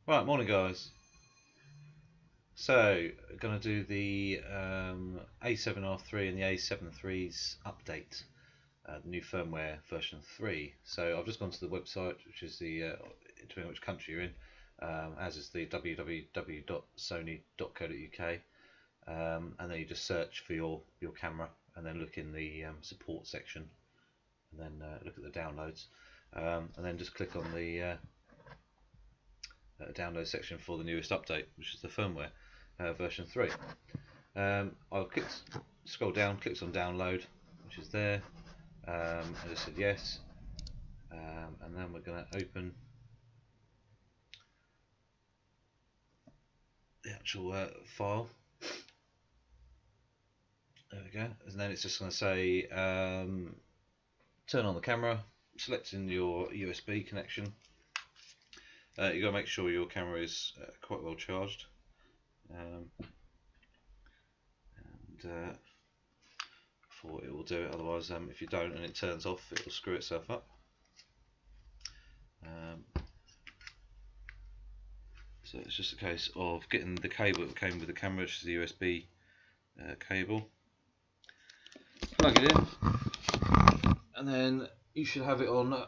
Right, morning guys. So, going to do the a7r3 and the a73's update, the new firmware version 3. So I've just gone to the website, which is the depending on which country you're in, as is the www.sony.co.uk, and then you just search for your camera, and then look in the support section, and then look at the downloads, and then just click on the download section for the newest update, which is the firmware version 3. I'll scroll down, clicks on download, which is there. I just said yes, and then we're going to open the actual file. There we go. And then it's just going to say turn on the camera, selecting your USB connection. You've got to make sure your camera is quite well charged, and before it will do it. Otherwise, if you don't and it turns off, it will screw itself up. So it's just a case of getting the cable that came with the camera, which is the USB cable, plug it in, and then you should have it on.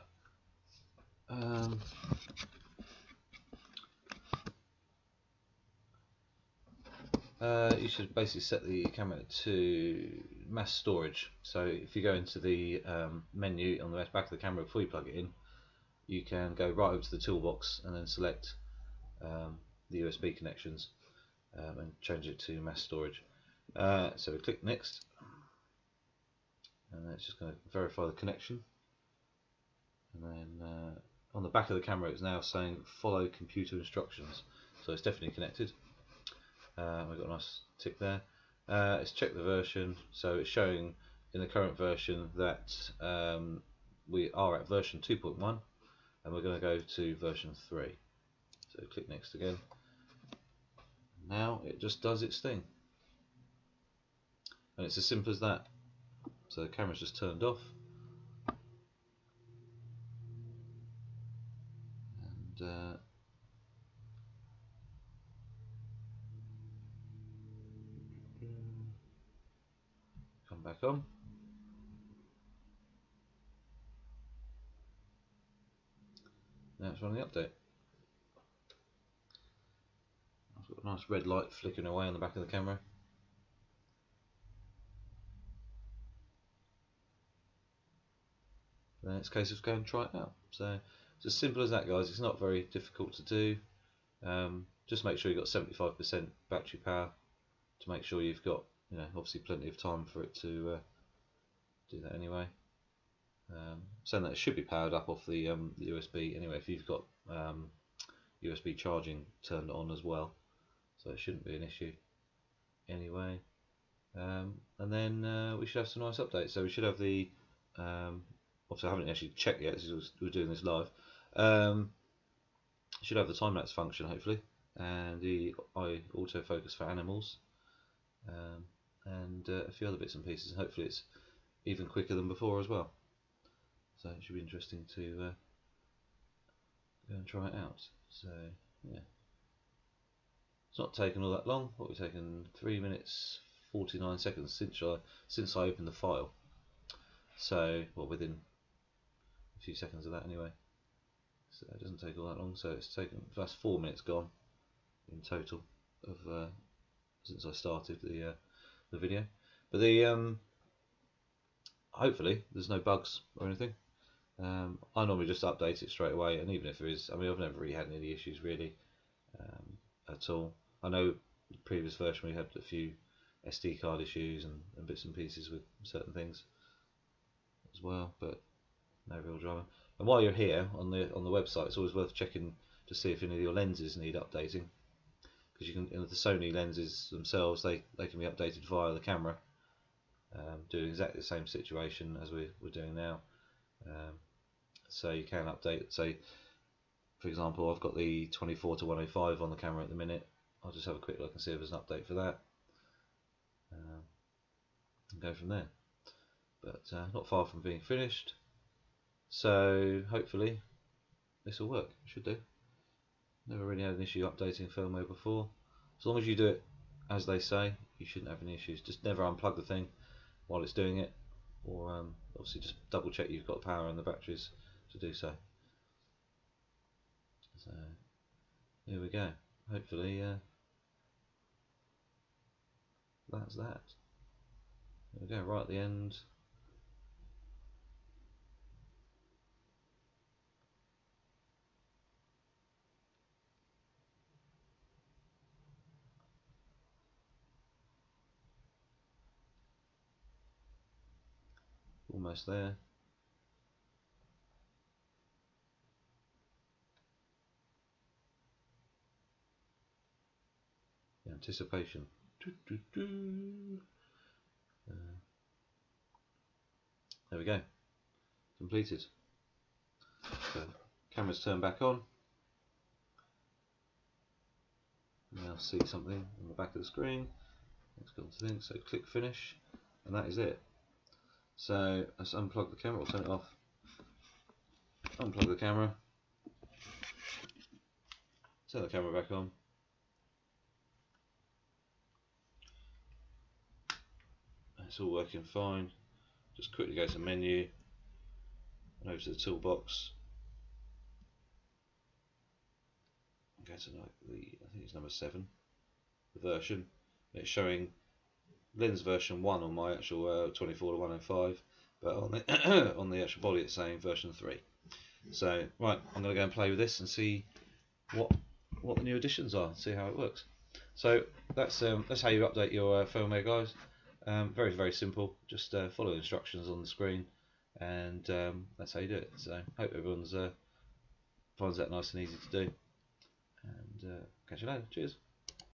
You should basically set the camera to mass storage. So if you go into the menu on the back of the camera before you plug it in, you can go right over to the toolbox and then select the USB connections and change it to mass storage. So we click next, and then it's just going to verify the connection. And then on the back of the camera, it's now saying follow computer instructions, so it's definitely connected. We've got a nice tick there. It's checked the version, so it's showing in the current version that we are at version 2.1, and we're going to go to version 3. So click next again. Now it just does its thing, and it's as simple as that. So the camera's just turned off, and come back on. Now it's running the update. I've got a nice red light flickering away on the back of the camera. Then it's a case of go and try it out. So it's as simple as that, guys. It's not very difficult to do. Just make sure you've got 75% battery power to make sure you've got, obviously plenty of time for it to do that anyway. Saying that it should be powered up off the USB anyway, if you've got USB charging turned on as well, so it shouldn't be an issue anyway. And then we should have some nice updates. So we should have the obviously I haven't actually checked yet, because we're doing this live. Should have the time-lapse function hopefully, and the autofocus for animals, and a few other bits and pieces. Hopefully it's even quicker than before as well. So it should be interesting to go and try it out. So yeah, it's not taken all that long. What we've taken 3 minutes 49 seconds since I opened the file. So within a few seconds of that anyway. So it doesn't take all that long. So it's taken, that's 4 minutes gone in total of since I started the video. But the hopefully there's no bugs or anything. I normally just update it straight away, and even if there is, I've never really had any issues really at all. I know the previous version we had a few SD card issues and bits and pieces with certain things as well, but no real drama. And while you're here on the website, it's always worth checking to see if any of your lenses need updating, because you can, the Sony lenses themselves, they can be updated via the camera, doing exactly the same situation as we're doing now. So you can update, say for example I've got the 24 to 105 on the camera at the minute. I'll just have a quick look and see if there's an update for that, and go from there. But not far from being finished, so hopefully this will work. It should do. Never really had an issue updating firmware before. As long as you do it as they say, you shouldn't have any issues. Just never unplug the thing while it's doing it, or obviously just double check you've got power and the batteries to do so. So here we go. Hopefully that's that. There we go, right at the end. Almost there. The anticipation. There we go. Completed. So camera's turned back on. Now see something on the back of the screen. Let's go to things. So click finish, and that is it. So let's unplug the camera or turn it off. Unplug the camera. Turn the camera back on. It's all working fine. Just quickly go to menu and over to the toolbox. Go to like I think it's number 7, the version. It's showing lens version 1 on my actual 24 to 105, but on the on the actual body it's saying version 3. So right, I'm going to go and play with this and see what the new additions are, see how it works. So that's how you update your firmware, guys. Very, very simple. Just follow the instructions on the screen, and that's how you do it. So hope everyone's finds that nice and easy to do. And catch you later. Cheers.